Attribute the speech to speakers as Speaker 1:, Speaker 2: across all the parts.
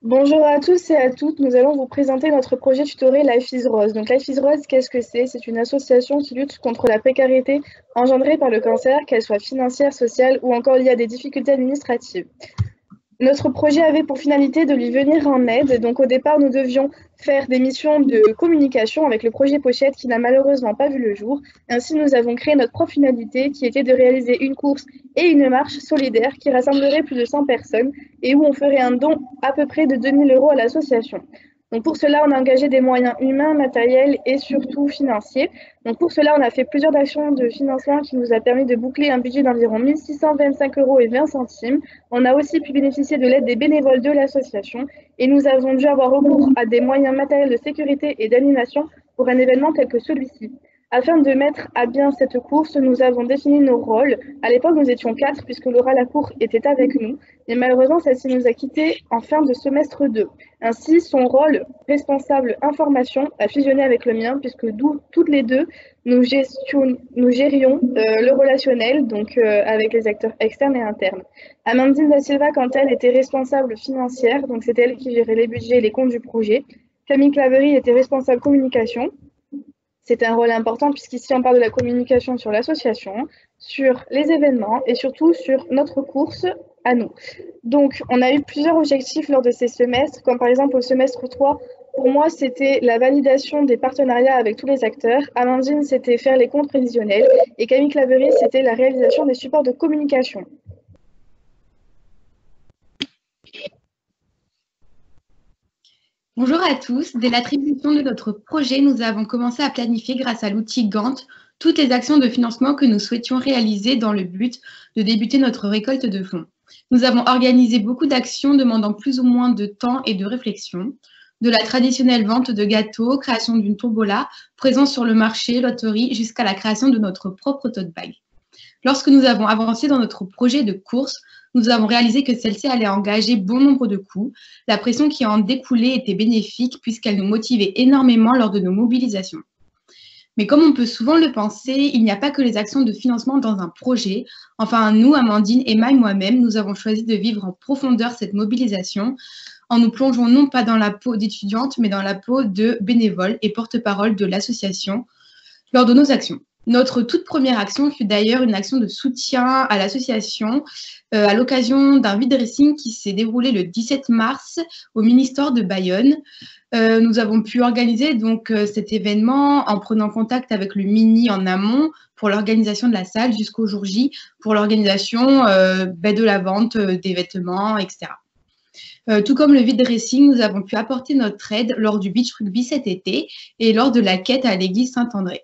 Speaker 1: Bonjour à tous et à toutes, nous allons vous présenter notre projet tutoré Life is Rose. Donc Life is Rose, qu'est-ce que c'est? C'est une association qui lutte contre la précarité engendrée par le cancer, qu'elle soit financière, sociale ou encore liée à des difficultés administratives. Notre projet avait pour finalité de lui venir en aide. Donc au départ, nous devions faire des missions de communication avec le projet Pochette qui n'a malheureusement pas vu le jour. Ainsi, nous avons créé notre propre finalité qui était de réaliser une course et une marche solidaire qui rassemblerait plus de 100 personnes et où on ferait un don à peu près de 2 000 € à l'association. Donc pour cela, on a engagé des moyens humains, matériels et surtout financiers. Donc pour cela, on a fait plusieurs actions de financement qui nous a permis de boucler un budget d'environ 1 625 € et 20 centimes. On a aussi pu bénéficier de l'aide des bénévoles de l'association et nous avons dû avoir recours à des moyens matériels de sécurité et d'animation pour un événement tel que celui-ci. Afin de mettre à bien cette course, nous avons défini nos rôles. À l'époque, nous étions 4 puisque Laura Lacour était avec nous, mais malheureusement, celle-ci nous a quittés en fin de semestre 2. Ainsi, son rôle responsable information a fusionné avec le mien puisque toutes les deux, nous gérions le relationnel, donc avec les acteurs externes et internes. Amandine Da Silva, quant à elle, était responsable financière, donc c'était elle qui gérait les budgets et les comptes du projet. Camille Claverie était responsable communication. C'était un rôle important puisqu'ici on parle de la communication sur l'association, sur les événements et surtout sur notre course à nous. Donc on a eu plusieurs objectifs lors de ces semestres, comme par exemple au semestre 3, pour moi c'était la validation des partenariats avec tous les acteurs, Amandine c'était faire les comptes prévisionnels et Camille Claverie c'était la réalisation des supports de communication.
Speaker 2: Bonjour à tous. Dès l'attribution de notre projet, nous avons commencé à planifier grâce à l'outil Gantt toutes les actions de financement que nous souhaitions réaliser dans le but de débuter notre récolte de fonds. Nous avons organisé beaucoup d'actions demandant plus ou moins de temps et de réflexion, de la traditionnelle vente de gâteaux, création d'une tombola, présence sur le marché, loterie, jusqu'à la création de notre propre tote bag. Lorsque nous avons avancé dans notre projet de course, nous avons réalisé que celle-ci allait engager bon nombre de coûts. La pression qui en découlait était bénéfique puisqu'elle nous motivait énormément lors de nos mobilisations. Mais comme on peut souvent le penser, il n'y a pas que les actions de financement dans un projet. Enfin, nous, Amandine, Emma et moi-même, nous avons choisi de vivre en profondeur cette mobilisation en nous plongeant non pas dans la peau d'étudiante, mais dans la peau de bénévoles et porte-parole de l'association lors de nos actions. Notre toute première action fut d'ailleurs une action de soutien à l'association à l'occasion d'un vide dressing qui s'est déroulé le 17 mars au ministère de Bayonne. Nous avons pu organiser donc cet événement en prenant contact avec le MINI en amont pour l'organisation de la salle jusqu'au jour J pour l'organisation de la vente des vêtements, etc. Tout comme le vide dressing, nous avons pu apporter notre aide lors du beach rugby cet été et lors de la quête à l'église Saint-André.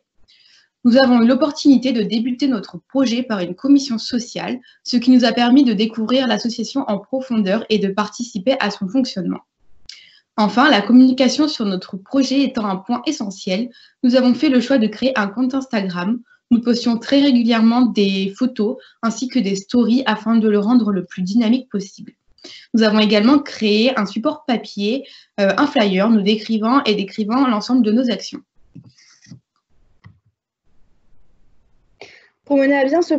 Speaker 2: Nous avons eu l'opportunité de débuter notre projet par une commission sociale, ce qui nous a permis de découvrir l'association en profondeur et de participer à son fonctionnement. Enfin, la communication sur notre projet étant un point essentiel, nous avons fait le choix de créer un compte Instagram. Nous postions très régulièrement des photos ainsi que des stories afin de le rendre le plus dynamique possible. Nous avons également créé un support papier, un flyer, nous décrivant et décrivant l'ensemble de nos actions.
Speaker 1: Pour mener à bien ce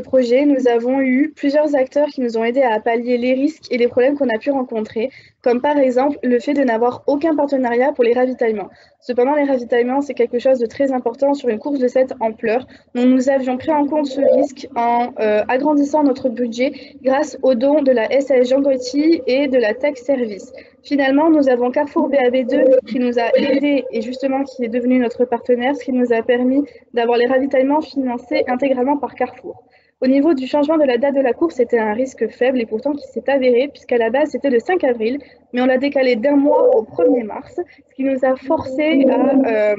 Speaker 1: projet, nous avons eu plusieurs acteurs qui nous ont aidés à pallier les risques et les problèmes qu'on a pu rencontrer, comme par exemple le fait de n'avoir aucun partenariat pour les ravitaillements. Cependant, les ravitaillements, c'est quelque chose de très important sur une course de cette ampleur. Donc, nous avions pris en compte ce risque en agrandissant notre budget grâce aux dons de la SAS Jean Gaultier et de la Tech Service. Finalement, nous avons Carrefour BAB2 qui nous a aidés et justement qui est devenu notre partenaire, ce qui nous a permis d'avoir les ravitaillements financés intégralement par Carrefour. Au niveau du changement de la date de la course, c'était un risque faible et pourtant qui s'est avéré puisqu'à la base c'était le 5 avril, mais on l'a décalé d'un mois au 1er mars, ce qui nous a forcé à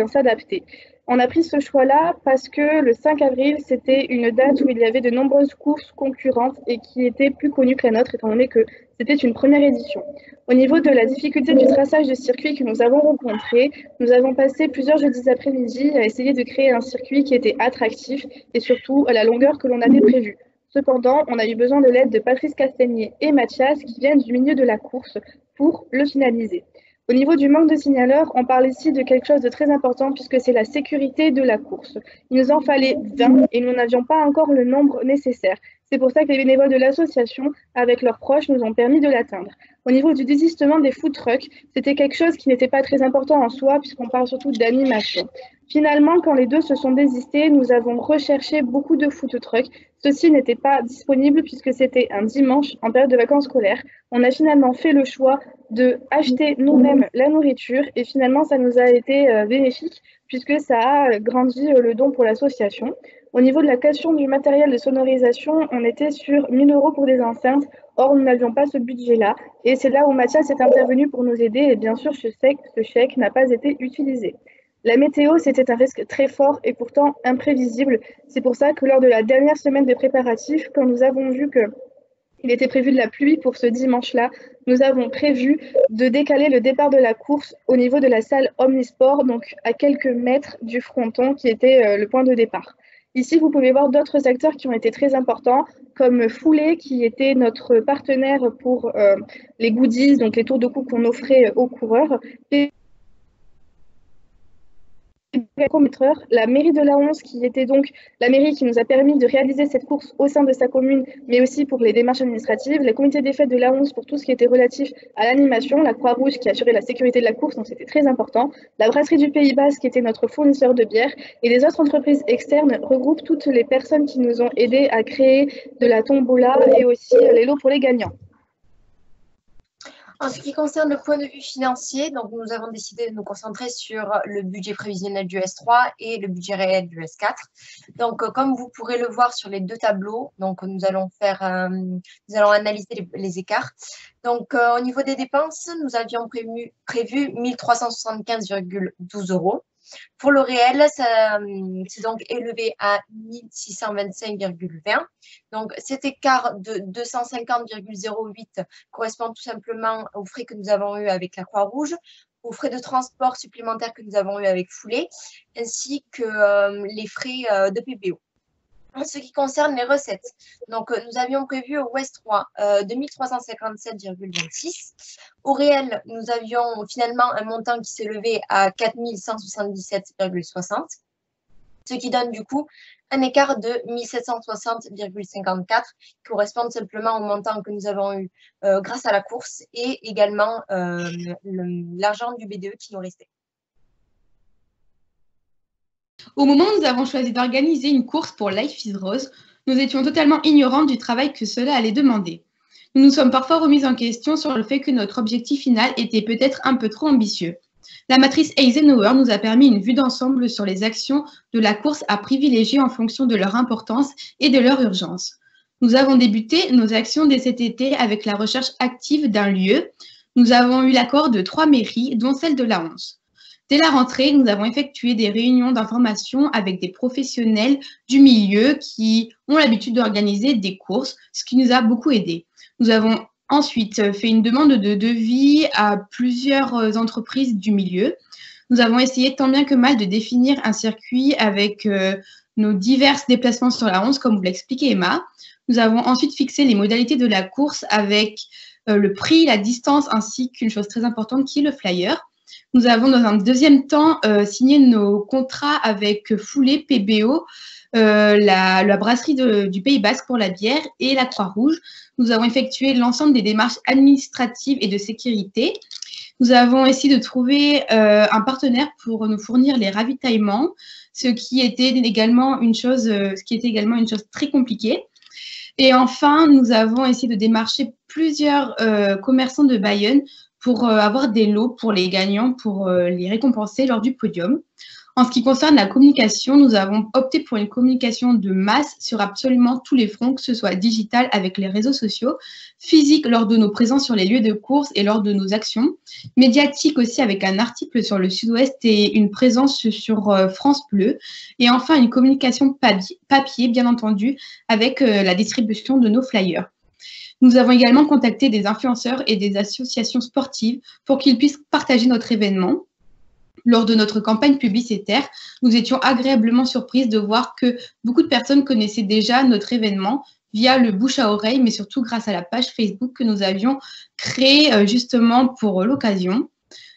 Speaker 1: s'adapter. On a pris ce choix-là parce que le 5 avril, c'était une date où il y avait de nombreuses courses concurrentes et qui étaient plus connues que la nôtre, étant donné que c'était une première édition. Au niveau de la difficulté du traçage de circuit que nous avons rencontré, nous avons passé plusieurs jeudis après-midi à essayer de créer un circuit qui était attractif et surtout à la longueur que l'on avait prévue. Cependant, on a eu besoin de l'aide de Patrice Castagnier et Mathias qui viennent du milieu de la course pour le finaliser. Au niveau du manque de signaleurs, on parle ici de quelque chose de très important puisque c'est la sécurité de la course. Il nous en fallait 20 et nous n'avions pas encore le nombre nécessaire. C'est pour ça que les bénévoles de l'association, avec leurs proches, nous ont permis de l'atteindre. Au niveau du désistement des food trucks, c'était quelque chose qui n'était pas très important en soi, puisqu'on parle surtout d'animation. Finalement, quand les deux se sont désistés, nous avons recherché beaucoup de food trucks. Ceux-ci n'étaient pas disponibles puisque c'était un dimanche en période de vacances scolaires. On a finalement fait le choix de acheter nous-mêmes la nourriture et finalement, ça nous a été bénéfique puisque ça a grandi le don pour l'association. Au niveau de la question du matériel de sonorisation, on était sur 1 000 € pour des enceintes. Or, nous n'avions pas ce budget-là. Et c'est là où Mathias est intervenu pour nous aider. Et bien sûr, ce chèque n'a pas été utilisé. La météo, c'était un risque très fort et pourtant imprévisible. C'est pour ça que lors de la dernière semaine de préparatifs, quand nous avons vu qu'il était prévu de la pluie pour ce dimanche-là, nous avons prévu de décaler le départ de la course au niveau de la salle Omnisport, donc à quelques mètres du fronton qui était le point de départ. Ici, vous pouvez voir d'autres acteurs qui ont été très importants, comme Foulée, qui était notre partenaire pour les goodies, donc les tours de cou qu'on offrait aux coureurs. La mairie de Laons, qui était donc la mairie qui nous a permis de réaliser cette course au sein de sa commune, mais aussi pour les démarches administratives, le comité des fêtes de Laons pour tout ce qui était relatif à l'animation, la Croix-Rouge qui assurait la sécurité de la course, donc c'était très important, la brasserie du Pays Basque qui était notre fournisseur de bière, et les autres entreprises externes regroupent toutes les personnes qui nous ont aidés à créer de la tombola et aussi les lots pour les gagnants.
Speaker 3: En ce qui concerne le point de vue financier, donc nous avons décidé de nous concentrer sur le budget prévisionnel du S3 et le budget réel du S4. Donc, comme vous pourrez le voir sur les deux tableaux, donc nous allons analyser les écarts. Donc, au niveau des dépenses, nous avions prévu 1 375,12 €. Pour le réel, c'est donc élevé à 1 625,20. Donc, cet écart de 250,08 correspond tout simplement aux frais que nous avons eus avec la Croix-Rouge, aux frais de transport supplémentaires que nous avons eus avec Foulée, ainsi que les frais de PBO. En ce qui concerne les recettes, donc nous avions prévu au Ouest 3 de 1 357,26. Au réel, nous avions finalement un montant qui s'élevait à 4 177,60, ce qui donne du coup un écart de 1 760,54 qui correspond simplement au montant que nous avons eu grâce à la course et également l'argent du BDE qui nous restait.
Speaker 2: Au moment où nous avons choisi d'organiser une course pour Life is Rose, nous étions totalement ignorants du travail que cela allait demander. Nous nous sommes parfois remis en question sur le fait que notre objectif final était peut-être un peu trop ambitieux. La matrice Eisenhower nous a permis une vue d'ensemble sur les actions de la course à privilégier en fonction de leur importance et de leur urgence. Nous avons débuté nos actions dès cet été avec la recherche active d'un lieu. Nous avons eu l'accord de 3 mairies, dont celle de Laons. Dès la rentrée, nous avons effectué des réunions d'information avec des professionnels du milieu qui ont l'habitude d'organiser des courses, ce qui nous a beaucoup aidés. Nous avons ensuite fait une demande de devis à plusieurs entreprises du milieu. Nous avons essayé tant bien que mal de définir un circuit avec nos divers déplacements sur la 11, comme vous l'expliquez Emma. Nous avons ensuite fixé les modalités de la course avec le prix, la distance, ainsi qu'une chose très importante qui est le flyer. Nous avons dans un deuxième temps signé nos contrats avec Foulée, PBO, la brasserie du Pays Basque pour la bière et la Croix-Rouge. Nous avons effectué l'ensemble des démarches administratives et de sécurité. Nous avons essayé de trouver un partenaire pour nous fournir les ravitaillements, ce qui était également une chose très compliquée. Et enfin, nous avons essayé de démarcher plusieurs commerçants de Bayonne pour avoir des lots pour les gagnants, pour les récompenser lors du podium. En ce qui concerne la communication, nous avons opté pour une communication de masse sur absolument tous les fronts, que ce soit digital avec les réseaux sociaux, physique lors de nos présences sur les lieux de course et lors de nos actions, médiatique aussi avec un article sur le Sud-Ouest et une présence sur France Bleu, et enfin une communication papier, bien entendu, avec la distribution de nos flyers. Nous avons également contacté des influenceurs et des associations sportives pour qu'ils puissent partager notre événement. Lors de notre campagne publicitaire, nous étions agréablement surprises de voir que beaucoup de personnes connaissaient déjà notre événement via le bouche à oreille, mais surtout grâce à la page Facebook que nous avions créée justement pour l'occasion.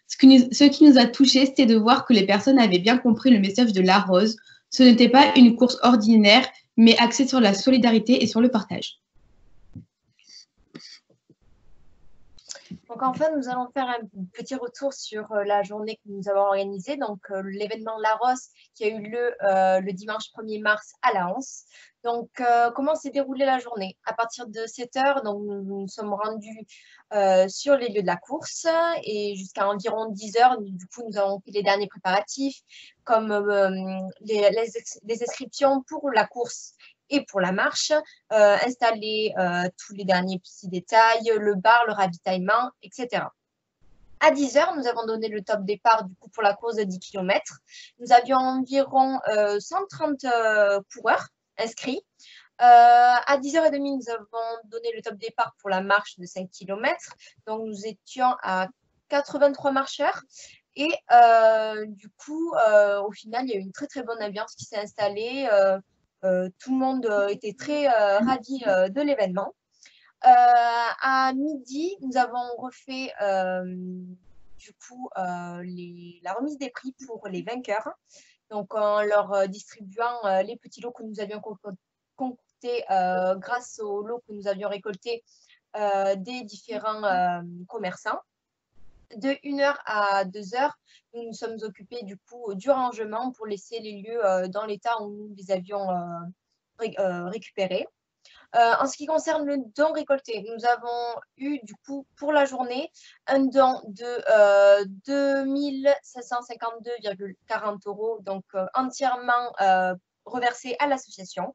Speaker 2: Ce qui nous a touchés, c'était de voir que les personnes avaient bien compris le message de la rose. Ce n'était pas une course ordinaire, mais axé sur la solidarité et sur le partage.
Speaker 3: Donc enfin, nous allons faire un petit retour sur la journée que nous avons organisée. Donc l'événement Laros qui a eu lieu le dimanche 1er mars à la Hanse. Donc comment s'est déroulée la journée? À partir de 7 heures, donc, nous sommes rendus sur les lieux de la course et jusqu'à environ 10 heures, du coup, nous avons fait les derniers préparatifs comme les inscriptions pour la course et pour la marche, installer tous les derniers petits détails, le bar, le ravitaillement, etc. À 10 heures, nous avons donné le top départ du coup, pour la course de 10 km. Nous avions environ 130 coureurs inscrits. À 10h30, nous avons donné le top départ pour la marche de 5 km. Donc, nous étions à 83 marcheurs. Et du coup, au final, il y a eu une très, très bonne ambiance qui s'est installée. Tout le monde était très ravi de l'événement. À midi, nous avons refait du coup la remise des prix pour les vainqueurs. Donc, en leur distribuant les petits lots que nous avions concoctés grâce aux lots que nous avions récoltés des différents commerçants. De 1h à 2h, nous nous sommes occupés du coup du rangement pour laisser les lieux dans l'état où nous les avions récupérés. En ce qui concerne le don récolté, nous avons eu du coup pour la journée un don de 2752,40 €, donc entièrement reversé à l'association.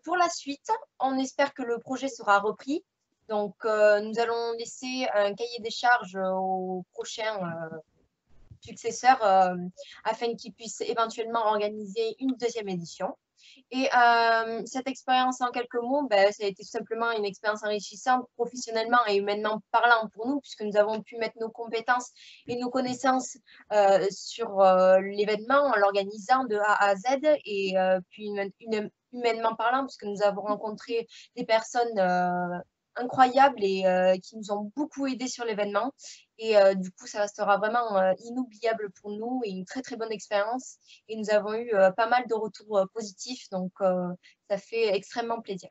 Speaker 3: Pour la suite, on espère que le projet sera repris. Donc, nous allons laisser un cahier des charges aux prochains successeurs afin qu'ils puissent éventuellement organiser une deuxième édition. Et cette expérience, en quelques mots, ça a été tout simplement une expérience enrichissante professionnellement et humainement parlant pour nous, puisque nous avons pu mettre nos compétences et nos connaissances sur l'événement en l'organisant de A à Z, et puis humainement parlant, puisque nous avons rencontré des personnes incroyables et qui nous ont beaucoup aidés sur l'événement. Et du coup, ça restera vraiment inoubliable pour nous et une très, très bonne expérience. Et nous avons eu pas mal de retours positifs, donc ça fait extrêmement plaisir.